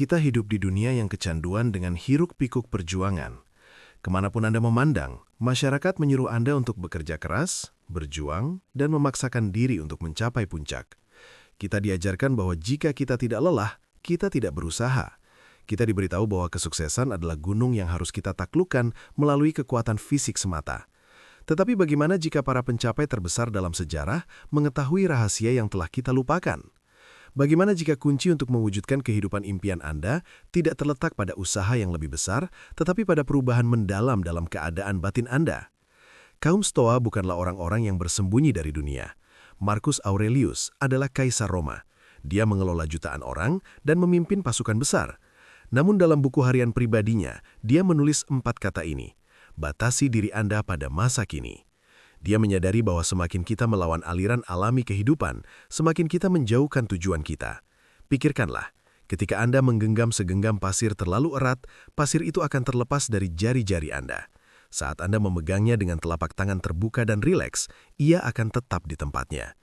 Kita hidup di dunia yang kecanduan dengan hiruk-pikuk perjuangan. Kemanapun Anda memandang, masyarakat menyuruh Anda untuk bekerja keras, berjuang, dan memaksakan diri untuk mencapai puncak. Kita diajarkan bahwa jika kita tidak lelah, kita tidak berusaha. Kita diberitahu bahwa kesuksesan adalah gunung yang harus kita taklukkan melalui kekuatan fisik semata. Tetapi bagaimana jika para pencapai terbesar dalam sejarah mengetahui rahasia yang telah kita lupakan? Bagaimana jika kunci untuk mewujudkan kehidupan impian Anda tidak terletak pada usaha yang lebih besar, tetapi pada perubahan mendalam dalam keadaan batin Anda? Kaum Stoa bukanlah orang-orang yang bersembunyi dari dunia. Marcus Aurelius adalah kaisar Roma. Dia mengelola jutaan orang dan memimpin pasukan besar. Namun dalam buku harian pribadinya, dia menulis 4 kata ini, "Batasi diri Anda pada masa kini." Dia menyadari bahwa semakin kita melawan aliran alami kehidupan, semakin kita menjauhkan tujuan kita. Pikirkanlah, ketika Anda menggenggam segenggam pasir terlalu erat, pasir itu akan terlepas dari jari-jari Anda. Saat Anda memegangnya dengan telapak tangan terbuka dan rileks, ia akan tetap di tempatnya.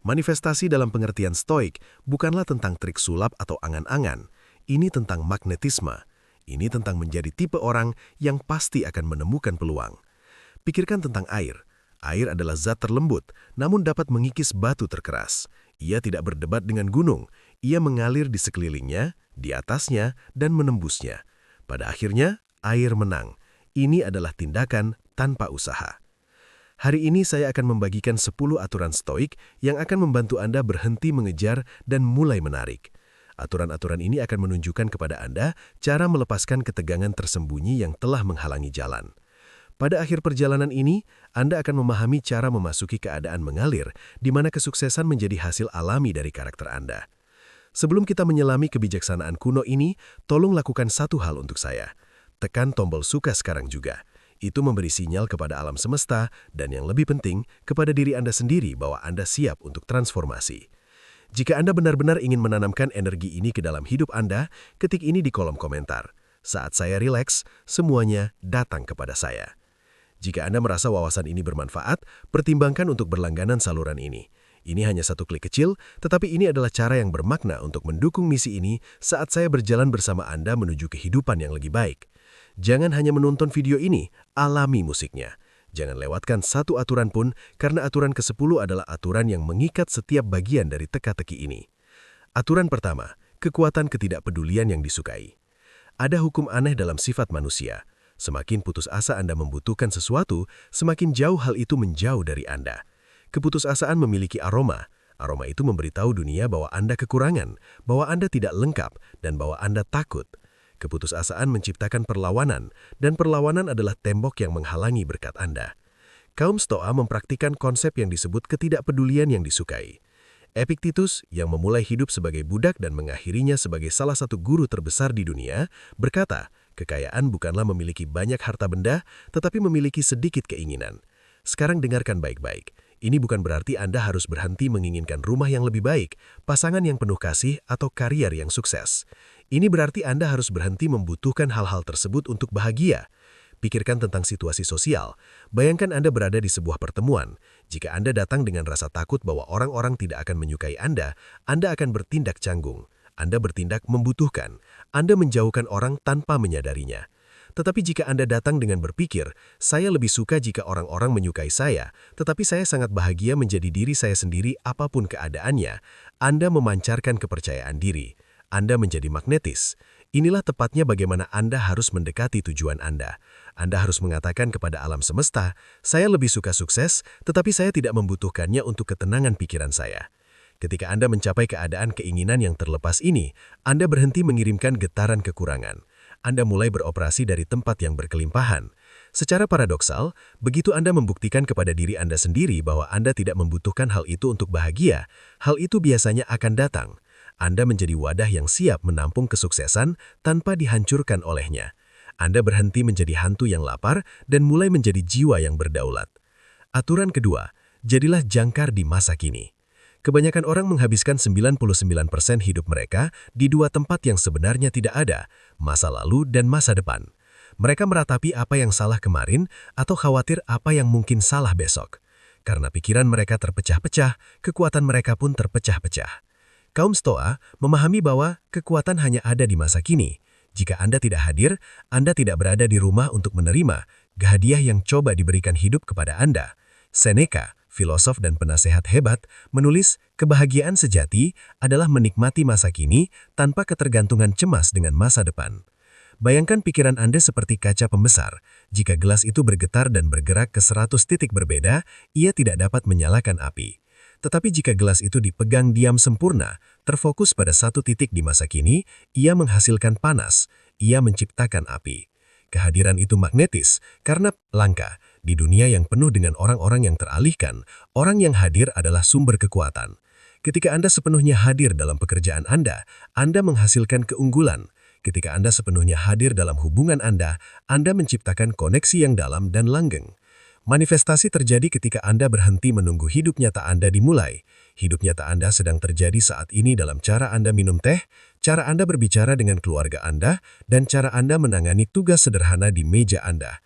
Manifestasi dalam pengertian stoik bukanlah tentang trik sulap atau angan-angan. Ini tentang magnetisme. Ini tentang menjadi tipe orang yang pasti akan menemukan peluang. Pikirkan tentang air. Air adalah zat terlembut, namun dapat mengikis batu terkeras. Ia tidak berdebat dengan gunung. Ia mengalir di sekelilingnya, di atasnya, dan menembusnya. Pada akhirnya, air menang. Ini adalah tindakan tanpa usaha. Hari ini saya akan membagikan 10 aturan stoik yang akan membantu Anda berhenti mengejar dan mulai menarik. Aturan-aturan ini akan menunjukkan kepada Anda cara melepaskan ketegangan tersembunyi yang telah menghalangi jalan. Pada akhir perjalanan ini, Anda akan memahami cara memasuki keadaan mengalir, di mana kesuksesan menjadi hasil alami dari karakter Anda. Sebelum kita menyelami kebijaksanaan kuno ini, tolong lakukan satu hal untuk saya. Tekan tombol suka sekarang juga. Itu memberi sinyal kepada alam semesta, dan yang lebih penting, kepada diri Anda sendiri bahwa Anda siap untuk transformasi. Jika Anda benar-benar ingin menanamkan energi ini ke dalam hidup Anda, ketik ini di kolom komentar. Saat saya rileks, semuanya datang kepada saya. Jika Anda merasa wawasan ini bermanfaat, pertimbangkan untuk berlangganan saluran ini. Ini hanya satu klik kecil, tetapi ini adalah cara yang bermakna untuk mendukung misi ini saat saya berjalan bersama Anda menuju kehidupan yang lebih baik. Jangan hanya menonton video ini, alami musiknya. Jangan lewatkan satu aturan pun, karena aturan ke-10 adalah aturan yang mengikat setiap bagian dari teka-teki ini. Aturan pertama, kekuatan ketidakpedulian yang disukai. Ada hukum aneh dalam sifat manusia. Semakin putus asa Anda membutuhkan sesuatu, semakin jauh hal itu menjauh dari Anda. Keputusasaan memiliki aroma. Aroma itu memberitahu dunia bahwa Anda kekurangan, bahwa Anda tidak lengkap, dan bahwa Anda takut. Keputusasaan menciptakan perlawanan, dan perlawanan adalah tembok yang menghalangi berkat Anda. Kaum Stoa mempraktikkan konsep yang disebut ketidakpedulian yang disukai. Epictetus, yang memulai hidup sebagai budak dan mengakhirinya sebagai salah satu guru terbesar di dunia, berkata, kekayaan bukanlah memiliki banyak harta benda, tetapi memiliki sedikit keinginan. Sekarang dengarkan baik-baik. Ini bukan berarti Anda harus berhenti menginginkan rumah yang lebih baik, pasangan yang penuh kasih, atau karier yang sukses. Ini berarti Anda harus berhenti membutuhkan hal-hal tersebut untuk bahagia. Pikirkan tentang situasi sosial. Bayangkan Anda berada di sebuah pertemuan. Jika Anda datang dengan rasa takut bahwa orang-orang tidak akan menyukai Anda akan bertindak canggung. Anda bertindak membutuhkan. Anda menjauhkan orang tanpa menyadarinya. Tetapi jika Anda datang dengan berpikir, saya lebih suka jika orang-orang menyukai saya, tetapi saya sangat bahagia menjadi diri saya sendiri apapun keadaannya, Anda memancarkan kepercayaan diri. Anda menjadi magnetis. Inilah tepatnya bagaimana Anda harus mendekati tujuan Anda. Anda harus mengatakan kepada alam semesta, saya lebih suka sukses, tetapi saya tidak membutuhkannya untuk ketenangan pikiran saya. Ketika Anda mencapai keadaan keinginan yang terlepas ini, Anda berhenti mengirimkan getaran kekurangan. Anda mulai beroperasi dari tempat yang berkelimpahan. Secara paradoksal, begitu Anda membuktikan kepada diri Anda sendiri bahwa Anda tidak membutuhkan hal itu untuk bahagia, hal itu biasanya akan datang. Anda menjadi wadah yang siap menampung kesuksesan tanpa dihancurkan olehnya. Anda berhenti menjadi hantu yang lapar dan mulai menjadi jiwa yang berdaulat. Aturan kedua, jadilah jangkar di masa kini. Kebanyakan orang menghabiskan 99% hidup mereka di dua tempat yang sebenarnya tidak ada, masa lalu dan masa depan. Mereka meratapi apa yang salah kemarin atau khawatir apa yang mungkin salah besok. Karena pikiran mereka terpecah-pecah, kekuatan mereka pun terpecah-pecah. Kaum Stoa memahami bahwa kekuatan hanya ada di masa kini. Jika Anda tidak hadir, Anda tidak berada di rumah untuk menerima hadiah yang coba diberikan hidup kepada Anda. Seneca, filosof dan penasehat hebat, menulis, kebahagiaan sejati adalah menikmati masa kini tanpa ketergantungan cemas dengan masa depan. Bayangkan pikiran Anda seperti kaca pembesar. Jika gelas itu bergetar dan bergerak ke 100 titik berbeda, ia tidak dapat menyalakan api. Tetapi jika gelas itu dipegang diam sempurna, terfokus pada satu titik di masa kini, ia menghasilkan panas, ia menciptakan api. Kehadiran itu magnetis, karena langka. Di dunia yang penuh dengan orang-orang yang teralihkan, orang yang hadir adalah sumber kekuatan. Ketika Anda sepenuhnya hadir dalam pekerjaan Anda menghasilkan keunggulan. Ketika Anda sepenuhnya hadir dalam hubungan Anda menciptakan koneksi yang dalam dan langgeng. Manifestasi terjadi ketika Anda berhenti menunggu hidup nyata Anda dimulai. Hidup nyata Anda sedang terjadi saat ini dalam cara Anda minum teh, cara Anda berbicara dengan keluarga Anda, dan cara Anda menangani tugas sederhana di meja Anda.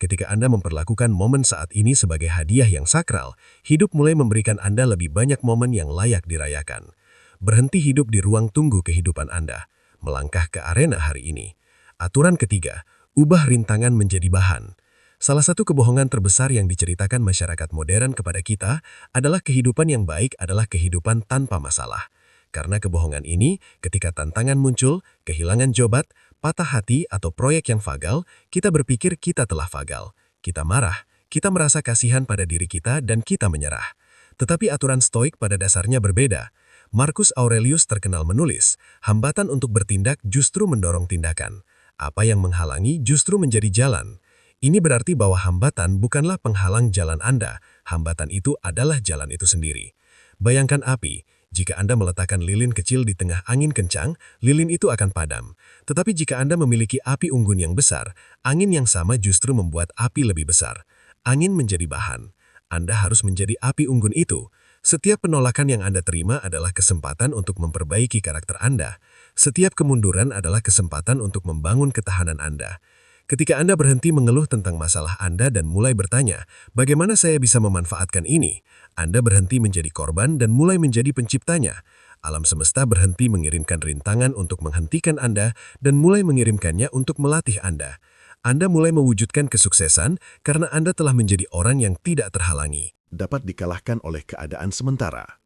Ketika Anda memperlakukan momen saat ini sebagai hadiah yang sakral, hidup mulai memberikan Anda lebih banyak momen yang layak dirayakan. Berhenti hidup di ruang tunggu kehidupan Anda. Melangkah ke arena hari ini. Aturan ketiga, ubah rintangan menjadi bahan. Salah satu kebohongan terbesar yang diceritakan masyarakat modern kepada kita adalah kehidupan yang baik adalah kehidupan tanpa masalah. Karena kebohongan ini, ketika tantangan muncul, kehilangan jobat, patah hati atau proyek yang fagal, kita berpikir kita telah fagal. Kita marah, kita merasa kasihan pada diri kita dan kita menyerah. Tetapi aturan stoik pada dasarnya berbeda. Marcus Aurelius terkenal menulis, hambatan untuk bertindak justru mendorong tindakan. Apa yang menghalangi justru menjadi jalan. Ini berarti bahwa hambatan bukanlah penghalang jalan Anda, hambatan itu adalah jalan itu sendiri. Bayangkan api, jika Anda meletakkan lilin kecil di tengah angin kencang, lilin itu akan padam. Tetapi jika Anda memiliki api unggun yang besar, angin yang sama justru membuat api lebih besar. Angin menjadi bahan. Anda harus menjadi api unggun itu. Setiap penolakan yang Anda terima adalah kesempatan untuk memperbaiki karakter Anda. Setiap kemunduran adalah kesempatan untuk membangun ketahanan Anda. Ketika Anda berhenti mengeluh tentang masalah Anda dan mulai bertanya, bagaimana saya bisa memanfaatkan ini? Anda berhenti menjadi korban dan mulai menjadi penciptanya. Alam semesta berhenti mengirimkan rintangan untuk menghentikan Anda dan mulai mengirimkannya untuk melatih Anda. Anda mulai mewujudkan kesuksesan karena Anda telah menjadi orang yang tidak terhalangi. Dapat dikalahkan oleh keadaan sementara.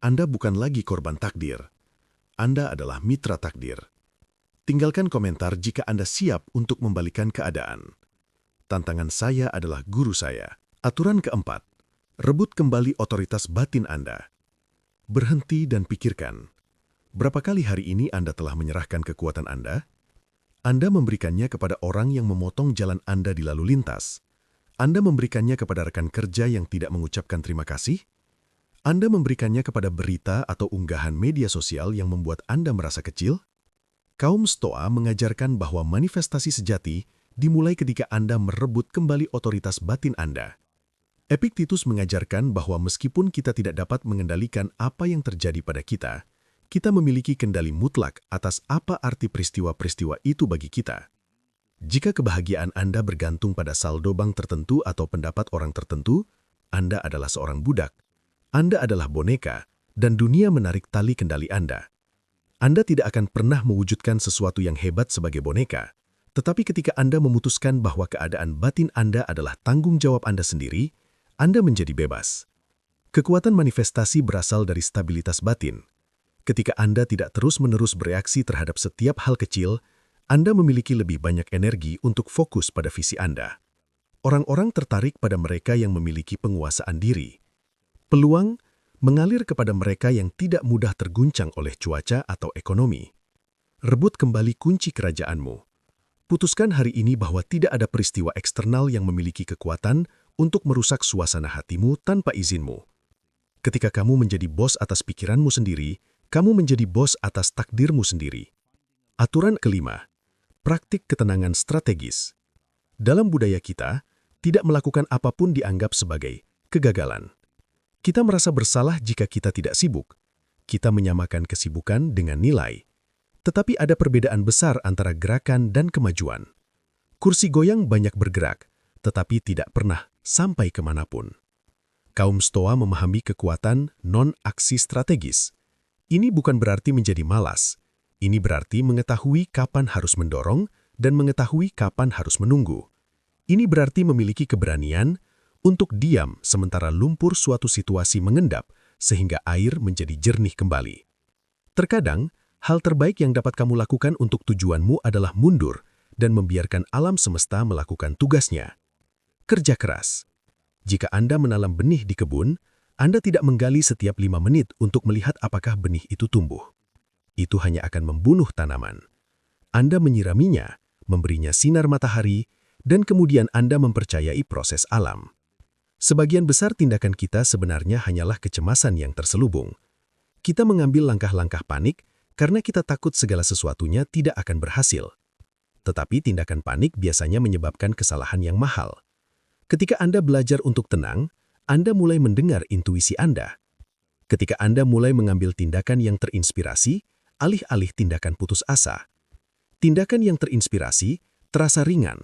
Anda bukan lagi korban takdir. Anda adalah mitra takdir. Tinggalkan komentar jika Anda siap untuk membalikan keadaan. Tantangan saya adalah guru saya. Aturan keempat, rebut kembali otoritas batin Anda. Berhenti dan pikirkan. Berapa kali hari ini Anda telah menyerahkan kekuatan Anda? Anda memberikannya kepada orang yang memotong jalan Anda di lalu lintas. Anda memberikannya kepada rekan kerja yang tidak mengucapkan terima kasih? Anda memberikannya kepada berita atau unggahan media sosial yang membuat Anda merasa kecil? Kaum Stoa mengajarkan bahwa manifestasi sejati dimulai ketika Anda merebut kembali otoritas batin Anda. Epictetus mengajarkan bahwa meskipun kita tidak dapat mengendalikan apa yang terjadi pada kita, kita memiliki kendali mutlak atas apa arti peristiwa-peristiwa itu bagi kita. Jika kebahagiaan Anda bergantung pada saldo bank tertentu atau pendapat orang tertentu, Anda adalah seorang budak. Anda adalah boneka, dan dunia menarik tali kendali Anda. Anda tidak akan pernah mewujudkan sesuatu yang hebat sebagai boneka, tetapi ketika Anda memutuskan bahwa keadaan batin Anda adalah tanggung jawab Anda sendiri, Anda menjadi bebas. Kekuatan manifestasi berasal dari stabilitas batin. Ketika Anda tidak terus-menerus bereaksi terhadap setiap hal kecil, Anda memiliki lebih banyak energi untuk fokus pada visi Anda. Orang-orang tertarik pada mereka yang memiliki penguasaan diri. Peluang mengalir kepada mereka yang tidak mudah terguncang oleh cuaca atau ekonomi. Rebut kembali kunci kerajaanmu. Putuskan hari ini bahwa tidak ada peristiwa eksternal yang memiliki kekuatan untuk merusak suasana hatimu tanpa izinmu. Ketika kamu menjadi bos atas pikiranmu sendiri, kamu menjadi bos atas takdirmu sendiri. Aturan kelima, praktik ketenangan strategis. Dalam budaya kita, tidak melakukan apapun dianggap sebagai kegagalan. Kita merasa bersalah jika kita tidak sibuk. Kita menyamakan kesibukan dengan nilai. Tetapi ada perbedaan besar antara gerakan dan kemajuan. Kursi goyang banyak bergerak, tetapi tidak pernah sampai kemanapun. Kaum Stoa memahami kekuatan non-aksi strategis. Ini bukan berarti menjadi malas. Ini berarti mengetahui kapan harus mendorong dan mengetahui kapan harus menunggu. Ini berarti memiliki keberanian untuk diam sementara lumpur suatu situasi mengendap sehingga air menjadi jernih kembali. Terkadang, hal terbaik yang dapat kamu lakukan untuk tujuanmu adalah mundur dan membiarkan alam semesta melakukan tugasnya. Kerja keras. Jika Anda menanam benih di kebun, Anda tidak menggali setiap 5 menit untuk melihat apakah benih itu tumbuh. Itu hanya akan membunuh tanaman. Anda menyiraminya, memberinya sinar matahari, dan kemudian Anda mempercayai proses alam. Sebagian besar tindakan kita sebenarnya hanyalah kecemasan yang terselubung. Kita mengambil langkah-langkah panik karena kita takut segala sesuatunya tidak akan berhasil. Tetapi tindakan panik biasanya menyebabkan kesalahan yang mahal. Ketika Anda belajar untuk tenang, Anda mulai mendengar intuisi Anda. Ketika Anda mulai mengambil tindakan yang terinspirasi, alih-alih tindakan putus asa. Tindakan yang terinspirasi terasa ringan,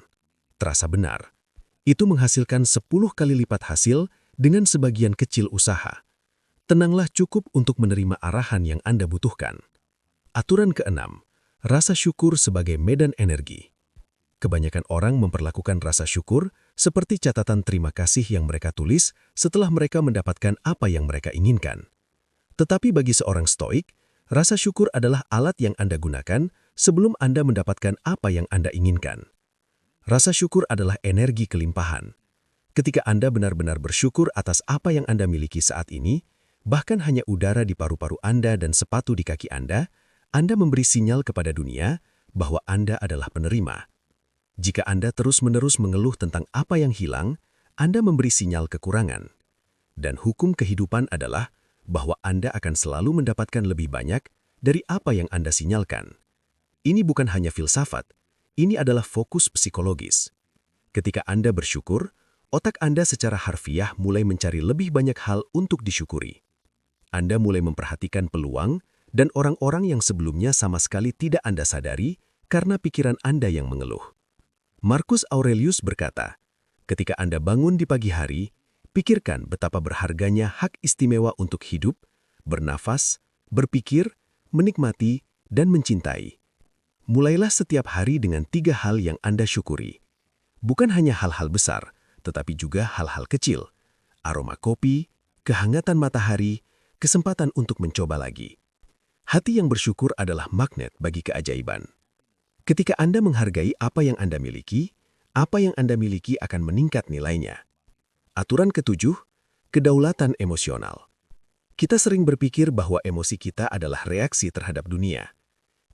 terasa benar. Itu menghasilkan 10 kali lipat hasil dengan sebagian kecil usaha. Tenanglah cukup untuk menerima arahan yang Anda butuhkan. Aturan keenam, rasa syukur sebagai medan energi. Kebanyakan orang memperlakukan rasa syukur seperti catatan terima kasih yang mereka tulis setelah mereka mendapatkan apa yang mereka inginkan. Tetapi bagi seorang stoik, rasa syukur adalah alat yang Anda gunakan sebelum Anda mendapatkan apa yang Anda inginkan. Rasa syukur adalah energi kelimpahan. Ketika Anda benar-benar bersyukur atas apa yang Anda miliki saat ini, bahkan hanya udara di paru-paru Anda dan sepatu di kaki Anda memberi sinyal kepada dunia bahwa Anda adalah penerima. Jika Anda terus-menerus mengeluh tentang apa yang hilang, Anda memberi sinyal kekurangan. Dan hukum kehidupan adalah bahwa Anda akan selalu mendapatkan lebih banyak dari apa yang Anda sinyalkan. Ini bukan hanya filsafat, ini adalah fokus psikologis. Ketika Anda bersyukur, otak Anda secara harfiah mulai mencari lebih banyak hal untuk disyukuri. Anda mulai memperhatikan peluang dan orang-orang yang sebelumnya sama sekali tidak Anda sadari karena pikiran Anda yang mengeluh. Marcus Aurelius berkata, ketika Anda bangun di pagi hari, pikirkan betapa berharganya hak istimewa untuk hidup, bernafas, berpikir, menikmati, dan mencintai. Mulailah setiap hari dengan 3 hal yang Anda syukuri. Bukan hanya hal-hal besar, tetapi juga hal-hal kecil. Aroma kopi, kehangatan matahari, kesempatan untuk mencoba lagi. Hati yang bersyukur adalah magnet bagi keajaiban. Ketika Anda menghargai apa yang Anda miliki akan meningkat nilainya. Aturan ketujuh, kedaulatan emosional. Kita sering berpikir bahwa emosi kita adalah reaksi terhadap dunia.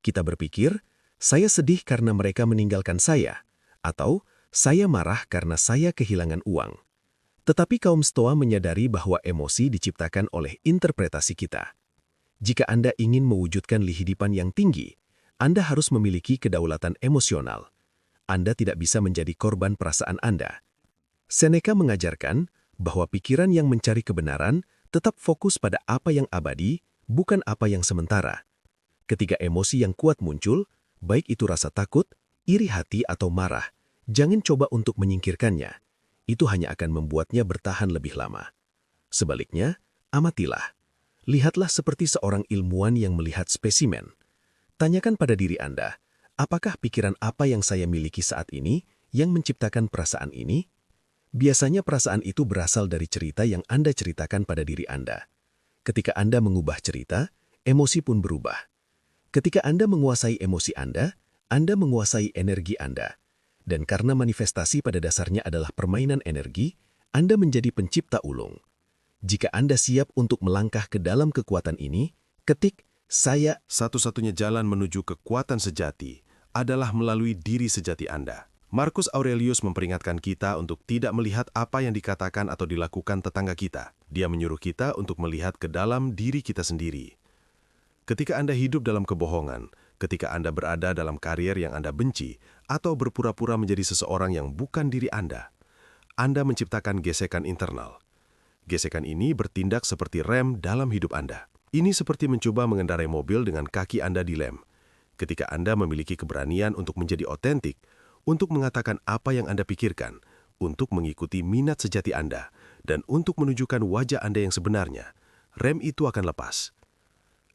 Kita berpikir, saya sedih karena mereka meninggalkan saya, atau saya marah karena saya kehilangan uang. Tetapi kaum Stoa menyadari bahwa emosi diciptakan oleh interpretasi kita. Jika Anda ingin mewujudkan kehidupan yang tinggi, Anda harus memiliki kedaulatan emosional. Anda tidak bisa menjadi korban perasaan Anda. Seneca mengajarkan bahwa pikiran yang mencari kebenaran tetap fokus pada apa yang abadi, bukan apa yang sementara. Ketika emosi yang kuat muncul, baik itu rasa takut, iri hati atau marah, jangan coba untuk menyingkirkannya. Itu hanya akan membuatnya bertahan lebih lama. Sebaliknya, amatilah. Lihatlah seperti seorang ilmuwan yang melihat spesimen. Tanyakan pada diri Anda, apakah pikiran apa yang saya miliki saat ini yang menciptakan perasaan ini? Biasanya perasaan itu berasal dari cerita yang Anda ceritakan pada diri Anda. Ketika Anda mengubah cerita, emosi pun berubah. Ketika Anda menguasai emosi Anda menguasai energi Anda. Dan karena manifestasi pada dasarnya adalah permainan energi, Anda menjadi pencipta ulung. Jika Anda siap untuk melangkah ke dalam kekuatan ini, ketik saya. Satu-satunya jalan menuju kekuatan sejati adalah melalui diri sejati Anda. Marcus Aurelius memperingatkan kita untuk tidak melihat apa yang dikatakan atau dilakukan tetangga kita. Dia menyuruh kita untuk melihat ke dalam diri kita sendiri. Ketika Anda hidup dalam kebohongan, ketika Anda berada dalam karier yang Anda benci, atau berpura-pura menjadi seseorang yang bukan diri Anda menciptakan gesekan internal. Gesekan ini bertindak seperti rem dalam hidup Anda. Ini seperti mencoba mengendarai mobil dengan kaki Anda dilem. Ketika Anda memiliki keberanian untuk menjadi otentik, untuk mengatakan apa yang Anda pikirkan, untuk mengikuti minat sejati Anda, dan untuk menunjukkan wajah Anda yang sebenarnya, rem itu akan lepas.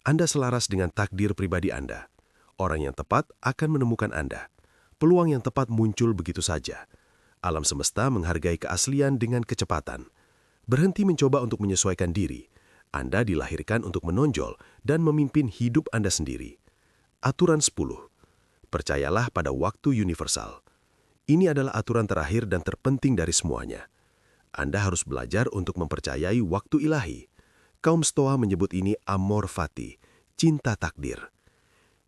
Anda selaras dengan takdir pribadi Anda. Orang yang tepat akan menemukan Anda. Peluang yang tepat muncul begitu saja. Alam semesta menghargai keaslian dengan kecepatan. Berhenti mencoba untuk menyesuaikan diri. Anda dilahirkan untuk menonjol dan memimpin hidup Anda sendiri. Aturan 10. Percayalah pada waktu universal. Ini adalah aturan terakhir dan terpenting dari semuanya. Anda harus belajar untuk mempercayai waktu ilahi. Kaum Stoa menyebut ini amor fati, cinta takdir.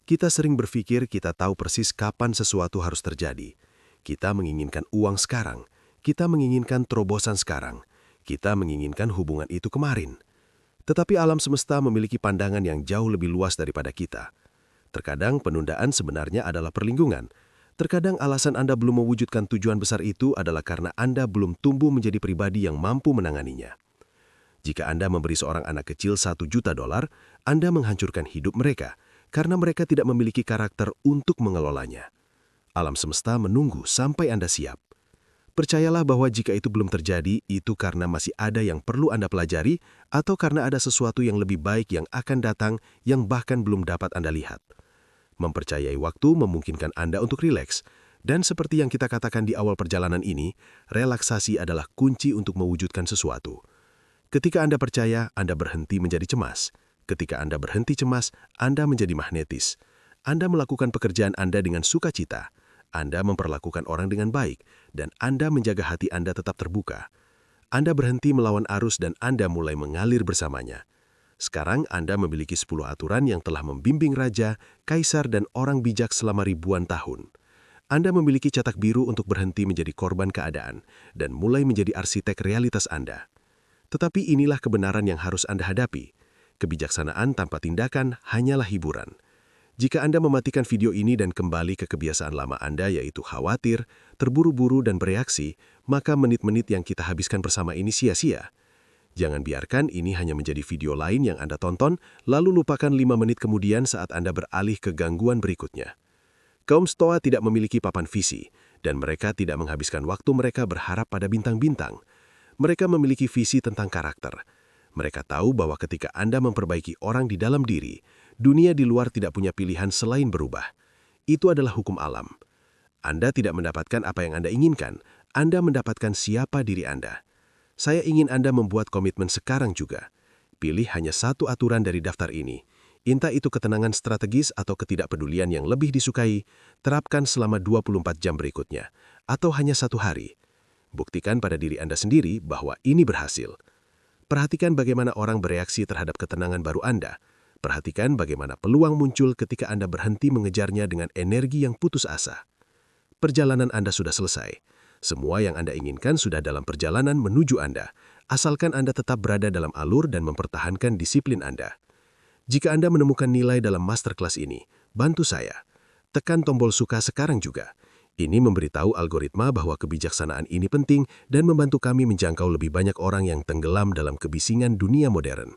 Kita sering berpikir kita tahu persis kapan sesuatu harus terjadi. Kita menginginkan uang sekarang. Kita menginginkan terobosan sekarang. Kita menginginkan hubungan itu kemarin. Tetapi alam semesta memiliki pandangan yang jauh lebih luas daripada kita. Terkadang penundaan sebenarnya adalah perlindungan. Terkadang alasan Anda belum mewujudkan tujuan besar itu adalah karena Anda belum tumbuh menjadi pribadi yang mampu menanganinya. Jika Anda memberi seorang anak kecil $1 juta, Anda menghancurkan hidup mereka karena mereka tidak memiliki karakter untuk mengelolanya. Alam semesta menunggu sampai Anda siap. Percayalah bahwa jika itu belum terjadi, itu karena masih ada yang perlu Anda pelajari atau karena ada sesuatu yang lebih baik yang akan datang yang bahkan belum dapat Anda lihat. Mempercayai waktu memungkinkan Anda untuk rileks, dan seperti yang kita katakan di awal perjalanan ini, relaksasi adalah kunci untuk mewujudkan sesuatu. Ketika Anda percaya, Anda berhenti menjadi cemas. Ketika Anda berhenti cemas, Anda menjadi magnetis. Anda melakukan pekerjaan Anda dengan sukacita. Anda memperlakukan orang dengan baik, dan Anda menjaga hati Anda tetap terbuka. Anda berhenti melawan arus dan Anda mulai mengalir bersamanya. Sekarang Anda memiliki 10 aturan yang telah membimbing raja, kaisar, dan orang bijak selama ribuan tahun. Anda memiliki cetak biru untuk berhenti menjadi korban keadaan dan mulai menjadi arsitek realitas Anda. Tetapi inilah kebenaran yang harus Anda hadapi. Kebijaksanaan tanpa tindakan hanyalah hiburan. Jika Anda mematikan video ini dan kembali ke kebiasaan lama Anda yaitu khawatir, terburu-buru dan bereaksi, maka menit-menit yang kita habiskan bersama ini sia-sia. Jangan biarkan ini hanya menjadi video lain yang Anda tonton, lalu lupakan 5 menit kemudian saat Anda beralih ke gangguan berikutnya. Kaum Stoa tidak memiliki papan visi, dan mereka tidak menghabiskan waktu mereka berharap pada bintang-bintang. Mereka memiliki visi tentang karakter. Mereka tahu bahwa ketika Anda memperbaiki orang di dalam diri, dunia di luar tidak punya pilihan selain berubah. Itu adalah hukum alam. Anda tidak mendapatkan apa yang Anda inginkan, Anda mendapatkan siapa diri Anda. Saya ingin Anda membuat komitmen sekarang juga. Pilih hanya satu aturan dari daftar ini. Entah itu ketenangan strategis atau ketidakpedulian yang lebih disukai, terapkan selama 24 jam berikutnya, atau hanya 1 hari. Buktikan pada diri Anda sendiri bahwa ini berhasil. Perhatikan bagaimana orang bereaksi terhadap ketenangan baru Anda. Perhatikan bagaimana peluang muncul ketika Anda berhenti mengejarnya dengan energi yang putus asa. Perjalanan Anda sudah selesai. Semua yang Anda inginkan sudah dalam perjalanan menuju Anda, asalkan Anda tetap berada dalam alur dan mempertahankan disiplin Anda. Jika Anda menemukan nilai dalam masterclass ini, bantu saya. Tekan tombol suka sekarang juga. Ini memberitahu algoritma bahwa kebijaksanaan ini penting dan membantu kami menjangkau lebih banyak orang yang tenggelam dalam kebisingan dunia modern.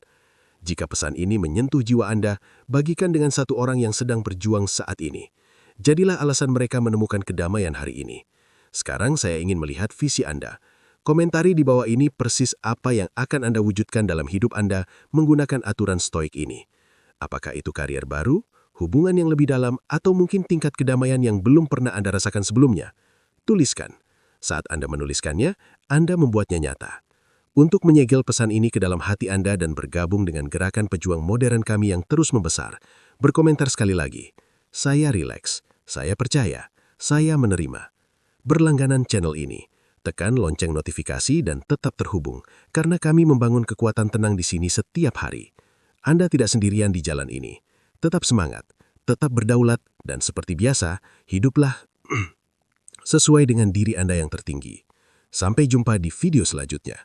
Jika pesan ini menyentuh jiwa Anda, bagikan dengan satu orang yang sedang berjuang saat ini. Jadilah alasan mereka menemukan kedamaian hari ini. Sekarang saya ingin melihat visi Anda. Komentari di bawah ini persis apa yang akan Anda wujudkan dalam hidup Anda menggunakan aturan stoik ini. Apakah itu karier baru, hubungan yang lebih dalam, atau mungkin tingkat kedamaian yang belum pernah Anda rasakan sebelumnya? Tuliskan. Saat Anda menuliskannya, Anda membuatnya nyata. Untuk menyegel pesan ini ke dalam hati Anda dan bergabung dengan gerakan pejuang modern kami yang terus membesar, berkomentar sekali lagi. Saya rileks, saya percaya, saya menerima. Berlangganan channel ini. Tekan lonceng notifikasi dan tetap terhubung, karena kami membangun kekuatan tenang di sini setiap hari. Anda tidak sendirian di jalan ini. Tetap semangat, tetap berdaulat, dan seperti biasa, hiduplah sesuai dengan diri Anda yang tertinggi. Sampai jumpa di video selanjutnya.